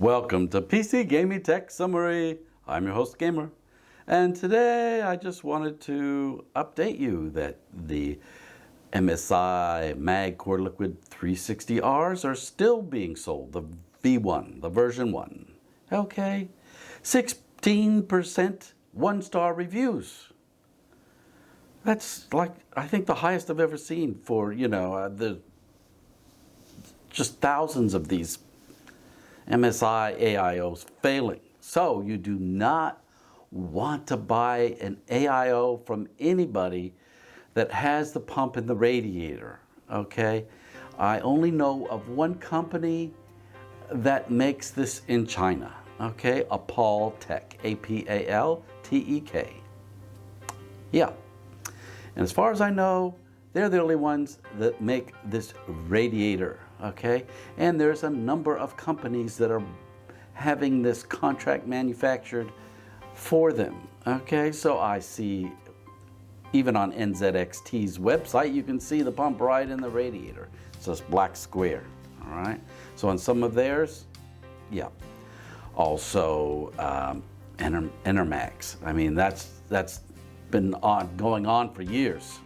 Welcome to PC Gaming Tech Summary. I'm your host, Gamer. And today I just wanted to update you that the MSI Mag Core Liquid 360Rs are still being sold, the V1, the version 1. Okay, 16% one-star reviews. That's like, I think the highest I've ever seen for, the just thousands of these MSI AIOs failing. So you do not want to buy an AIO from anybody that has the pump in the radiator, okay? I only know of one company that makes this in China, okay? Apaltek, A-P-A-L-T-E-K. Yeah, and as far as I know, they're the only ones that make this radiator, okay? And there's a number of companies that are having this contract manufactured for them, okay? So I see, even on NZXT's website, you can see the pump right in the radiator. It's this black square, all right? So on some of theirs, yeah. Also, Enermax. I mean, that's been going on for years.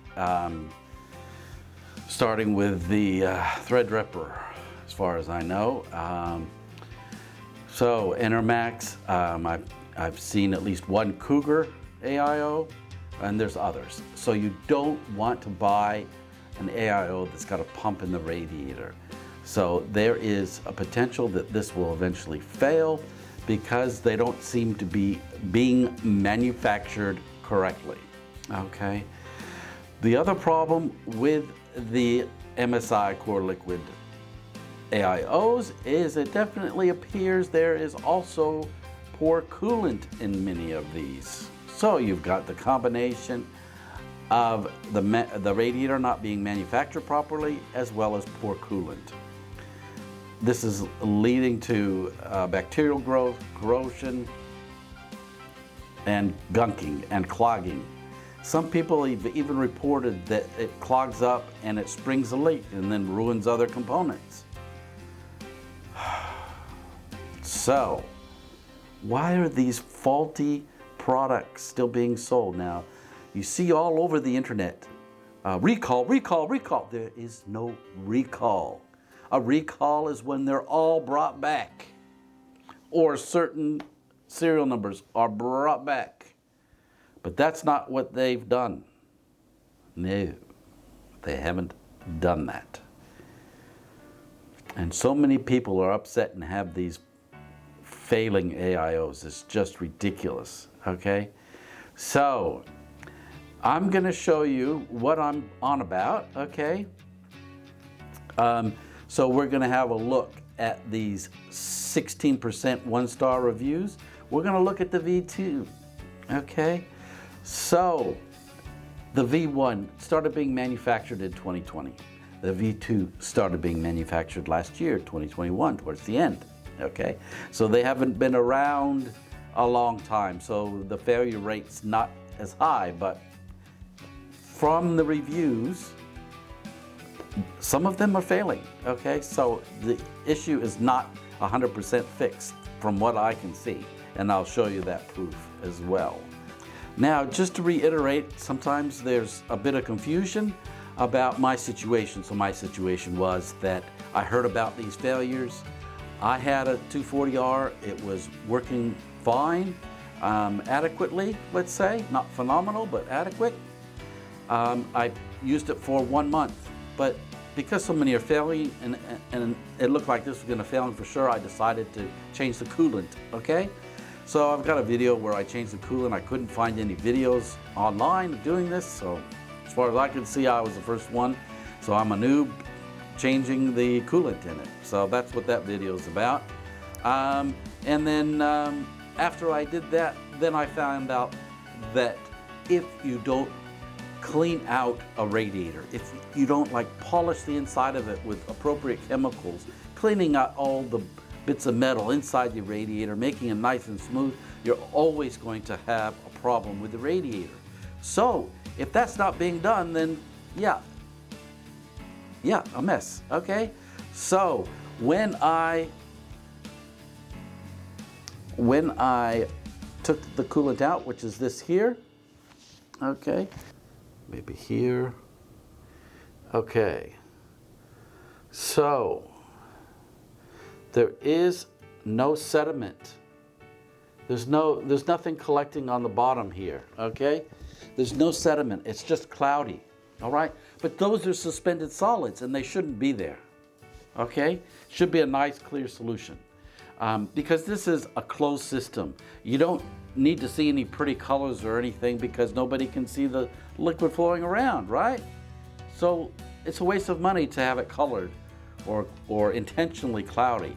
Starting with the Threadripper, as far as I know. So Enermax, I've seen at least one Cougar AIO, and there's others. So you don't want to buy an AIO that's got a pump in the radiator. So there is a potential that this will eventually fail because they don't seem to be being manufactured correctly, okay? The other problem with the MSI Core Liquid AIOs is it definitely appears there is also poor coolant in many of these. So you've got the combination of the radiator not being manufactured properly as well as poor coolant. This is leading to bacterial growth, corrosion, and gunking and clogging. Some people have even reported that it clogs up and it springs a leak and then ruins other components. So, why are these faulty products still being sold? Now, you see all over the internet, recall, recall, recall. There is no recall. A recall is when they're all brought back, or certain serial numbers are brought back. But that's not what they've done. No, they haven't done that. And so many people are upset and have these failing AIOs. It's just ridiculous, okay? So, I'm gonna show you what I'm on about, okay? So we're gonna have a look at these 16% one-star reviews. We're gonna look at the V2, okay? So, the V1 started being manufactured in 2020. The V2 started being manufactured last year, 2021, towards the end, okay? So they haven't been around a long time, so the failure rate's not as high, but from the reviews, some of them are failing, okay? So the issue is not 100% fixed from what I can see, and I'll show you that proof as well. Now, just to reiterate, sometimes there's a bit of confusion about my situation. So my situation was that I heard about these failures. I had a 240R, it was working fine, adequately, let's say, not phenomenal, but adequate. I used it for 1 month, but because so many are failing and it looked like this was gonna fail for sure, I decided to change the coolant, okay? So I've got a video where I changed the coolant. I couldn't find any videos online of doing this, so as far as I could see, I was the first one. So I'm a noob changing the coolant in it. So that's what that video is about. And then after I did that, then I found out that if you don't clean out a radiator, if you don't like polish the inside of it with appropriate chemicals, cleaning out all the bits of metal inside the radiator, making it nice and smooth, you're always going to have a problem with the radiator. So if that's not being done, then yeah, a mess, okay? So when I when I took the coolant out, which is this here, okay, maybe here, okay, so there is no sediment. There's nothing collecting on the bottom here, okay? There's no sediment, it's just cloudy, all right? But those are suspended solids and they shouldn't be there, okay? Should be a nice clear solution. Because this is a closed system. You don't need to see any pretty colors or anything because nobody can see the liquid flowing around, right? So it's a waste of money to have it colored or intentionally cloudy.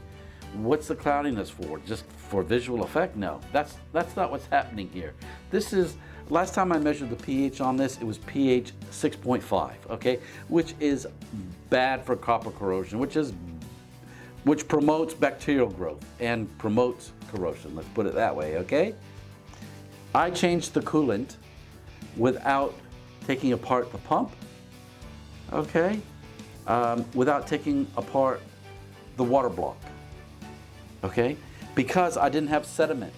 What's the cloudiness for? Just for visual effect? No, that's not what's happening here. This is, last time I measured the pH on this, it was pH 6.5, okay? Which is bad for copper corrosion, which promotes bacterial growth and promotes corrosion, let's put it that way, okay? I changed the coolant without taking apart the pump, okay? Without taking apart the water block. Okay, because I didn't have sediment.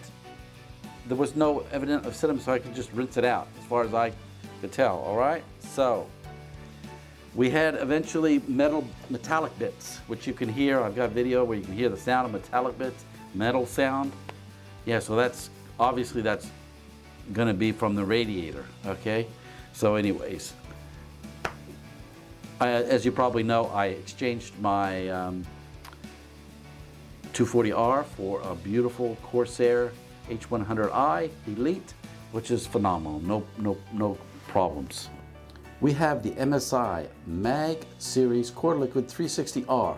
There was no evidence of sediment, so I could just rinse it out as far as I could tell, all right? So we had eventually metallic bits, which you can hear. I've got a video where you can hear the sound of metallic bits, metal sound. Yeah, so that's, obviously that's gonna be from the radiator, okay? So anyways, as you probably know, I exchanged my 240R for a beautiful Corsair H100i Elite, which is phenomenal, no problems. We have the MSI Mag Series Core Liquid 360R,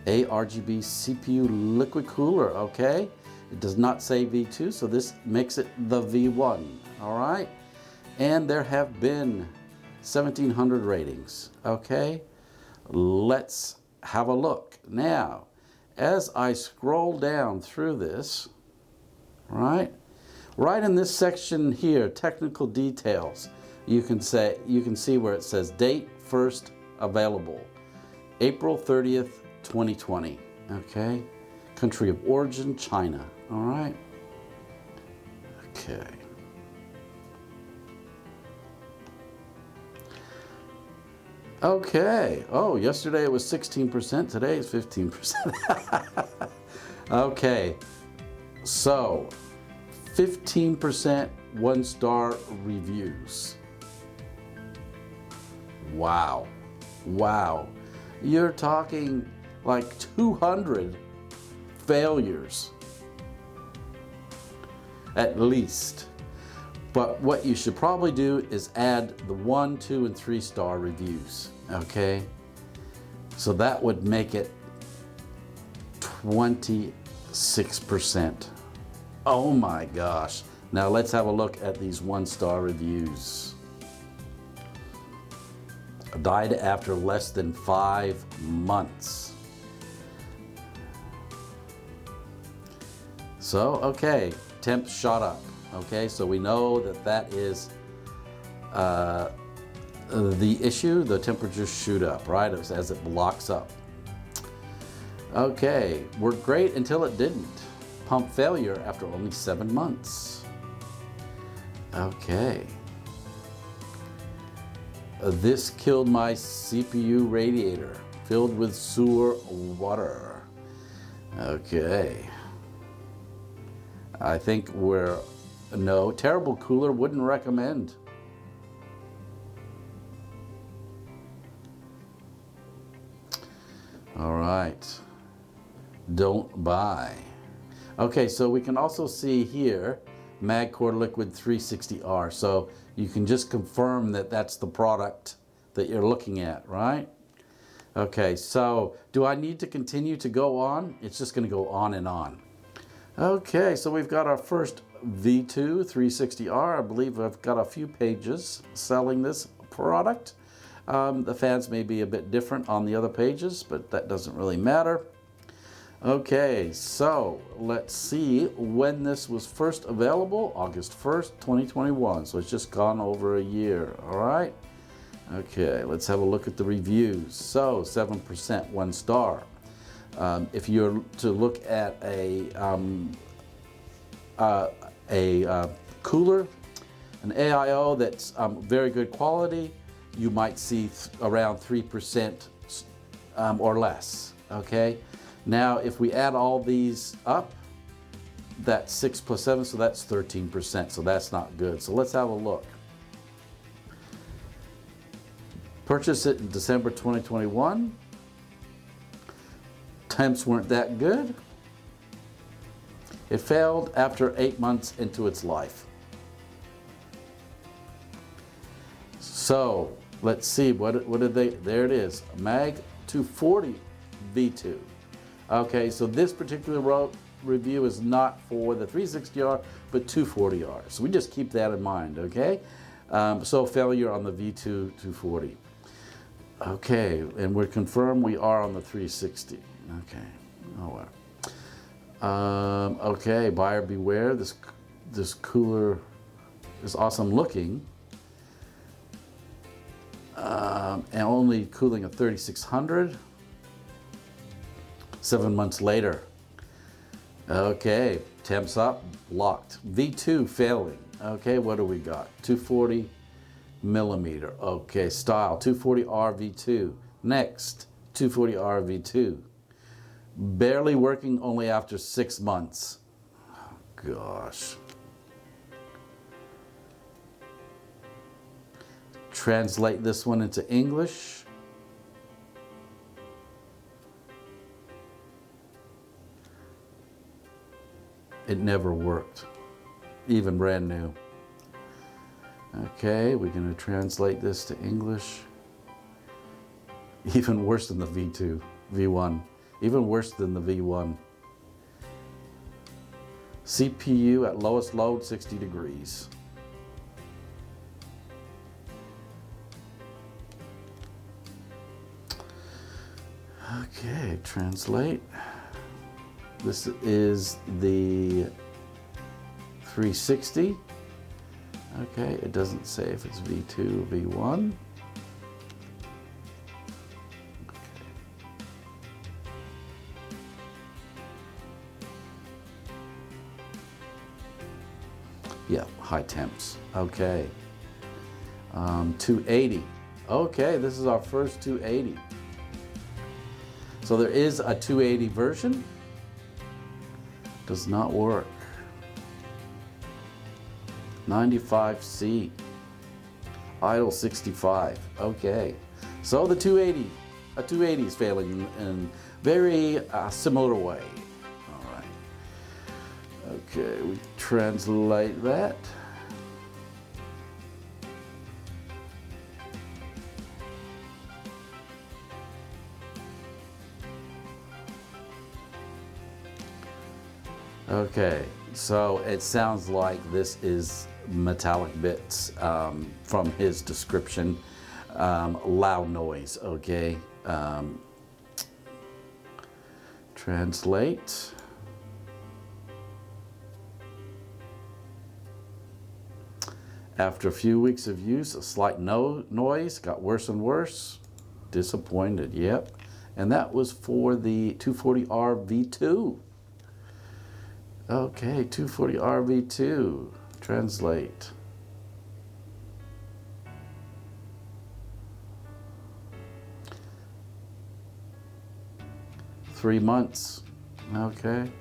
ARGB CPU liquid cooler, okay? It does not say V2, so this makes it the V1, all right? And there have been 1,700 ratings, okay? Let's have a look. Now, as I scroll down through this, right in this section here, technical details, you can see where it says date first available, April 30th, 2020, okay? Country of origin, China, all right? Okay. Okay, oh, yesterday it was 16%, today it's 15%. Okay, so 15% one-star reviews. Wow, wow. You're talking like 200 failures, at least. But what you should probably do is add the 1, 2, and 3-star reviews, okay? So that would make it 26%. Oh my gosh. Now let's have a look at these 1-star reviews. Died after less than 5 months. So, okay, temps shot up. Okay, so we know that that is the issue. The temperatures shoot up, right, as it blocks up. Okay, worked great until it didn't. Pump failure after only 7 months. Okay. This killed my CPU radiator, filled with sewer water. Okay. I think no, terrible cooler, wouldn't recommend. All right, don't buy. Okay, so we can also see here, Mag Core Liquid 360R. So you can just confirm that that's the product that you're looking at, right? Okay, so do I need to continue to go on? It's just gonna go on and on. Okay, so we've got our first V2 360R. I believe I've got a few pages selling this product. The fans may be a bit different on the other pages, but that doesn't really matter. Okay, so let's see when this was first available, August 1st, 2021. So it's just gone over a year, all right? Okay, let's have a look at the reviews. So 7% 1 star. If you're to look at a a cooler, an AIO that's very good quality, you might see around 3% or less, okay? Now, if we add all these up, that's 6 plus 7, so that's 13%, so that's not good. So let's have a look. Purchased it in December 2021. Temps weren't that good. It failed after 8 months into its life. So let's see, what did they, there it is, Mag 240 V2. Okay, so this particular review is not for the 360R, but 240R. So we just keep that in mind, okay? So failure on the V2 240. Okay, and we're confirmed we are on the 360. Okay, oh well. Okay, buyer beware. This cooler is awesome looking, and only cooling at 3600. 7 months later. Okay, temps up, locked. V2 failing. Okay, what do we got? 240 millimeter. Okay, style 240R V2. Next, 240R V2. Barely working only after 6 months. Oh, gosh. Translate this one into English. It never worked, even brand new. Okay, we're going to translate this to English. Even worse than the V2, V1. Even worse than the V1. CPU at lowest load, 60 degrees. Okay, translate. This is the 360. Okay, it doesn't say if it's V2 or V1. Okay. Yeah, high temps. Okay. 280. Okay, this is our first 280. So there is a 280 version. Does not work. 95C. Idle 65. Okay. So the 280. A 280 is failing in very similar way. All right. Okay, we translate that. Okay, so it sounds like this is metallic bits from his description. Loud noise, okay. Translate. After a few weeks of use, a slight noise got worse and worse. Disappointed, yep. And that was for the 240R V2. Okay, 240R V2. Translate. Three months. Okay.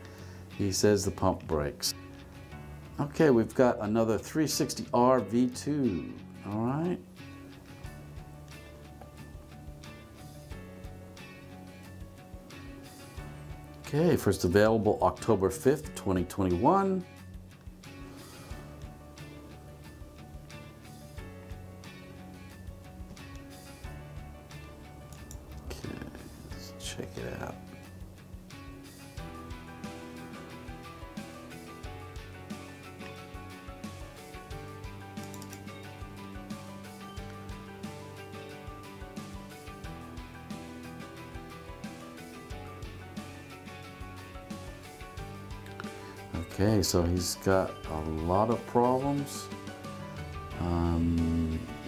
He says the pump breaks. Okay, we've got another 360R V2. All right. Okay, first available October 5th, 2021. Okay, let's check it out. Okay, so he's got a lot of problems.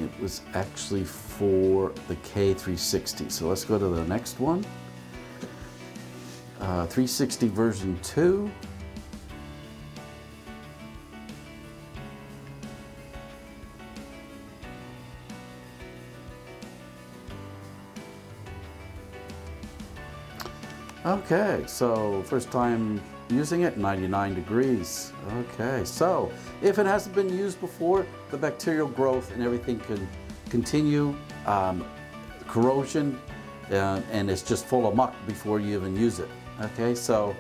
It was actually for the K360. So let's go to the next one. 360 version 2. Okay, so first time using it, 99 degrees. Okay, so if it hasn't been used before, the bacterial growth and everything can continue, corrosion, and it's just full of muck before you even use it. Okay, so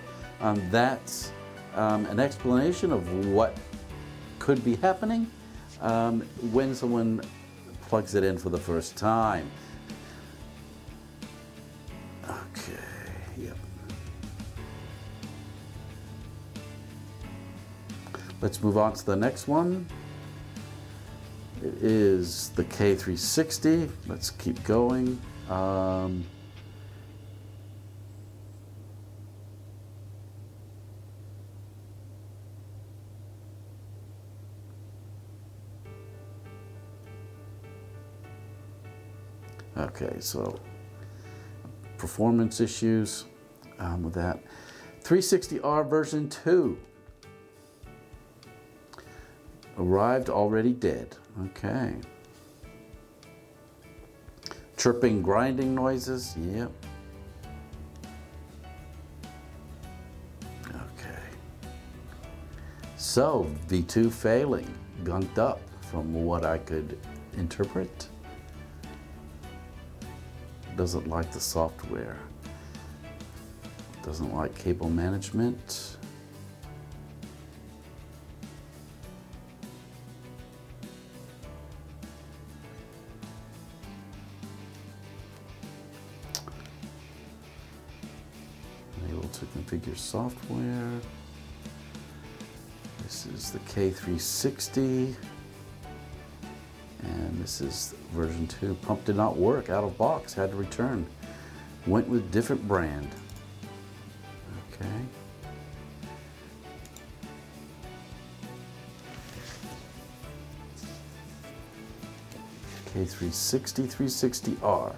that's an explanation of what could be happening when someone plugs it in for the first time. Okay, yep. Let's move on to the next one. It is the K360. Let's keep going. Okay, so performance issues with that. 360R version 2. Arrived already dead. Okay. Chirping, grinding noises. Yep. Okay. So, V2 failing, gunked up from what I could interpret. Doesn't like the software. Doesn't like cable management. Able to configure software. This is the K360. And this is version 2. Pump did not work, out of box, had to return. Went with different brand. Okay. K360, 360R.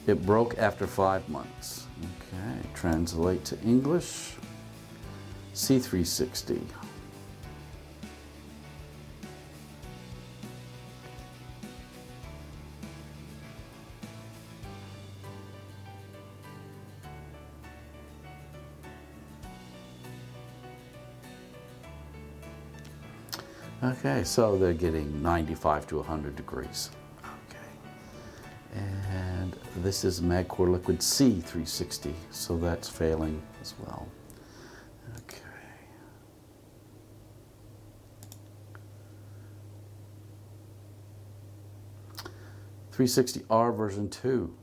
It broke after 5 months. Okay, translate to English. C360. Okay, so they're getting 95 to 100 degrees. Okay, and this is MagCore Liquid C360, so that's failing as well. Okay. .360R version 2.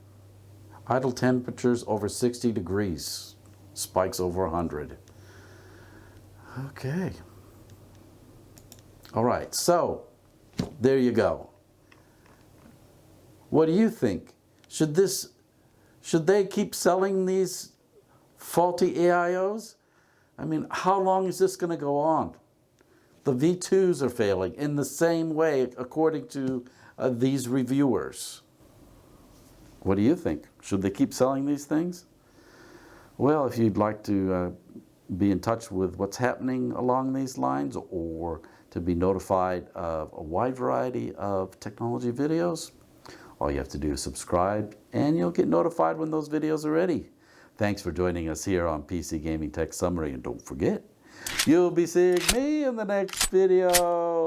Idle temperatures over 60 degrees. Spikes over 100. Okay. All right, so there you go. What do you think? Should they keep selling these faulty AIOs? I mean, how long is this going to go on? The V2s are failing in the same way, according to these reviewers. What do you think? Should they keep selling these things? Well, if you'd like to be in touch with what's happening along these lines, or to be notified of a wide variety of technology videos, all you have to do is subscribe and you'll get notified when those videos are ready. Thanks for joining us here on PC Gaming Tech Summary, and don't forget, you'll be seeing me in the next video.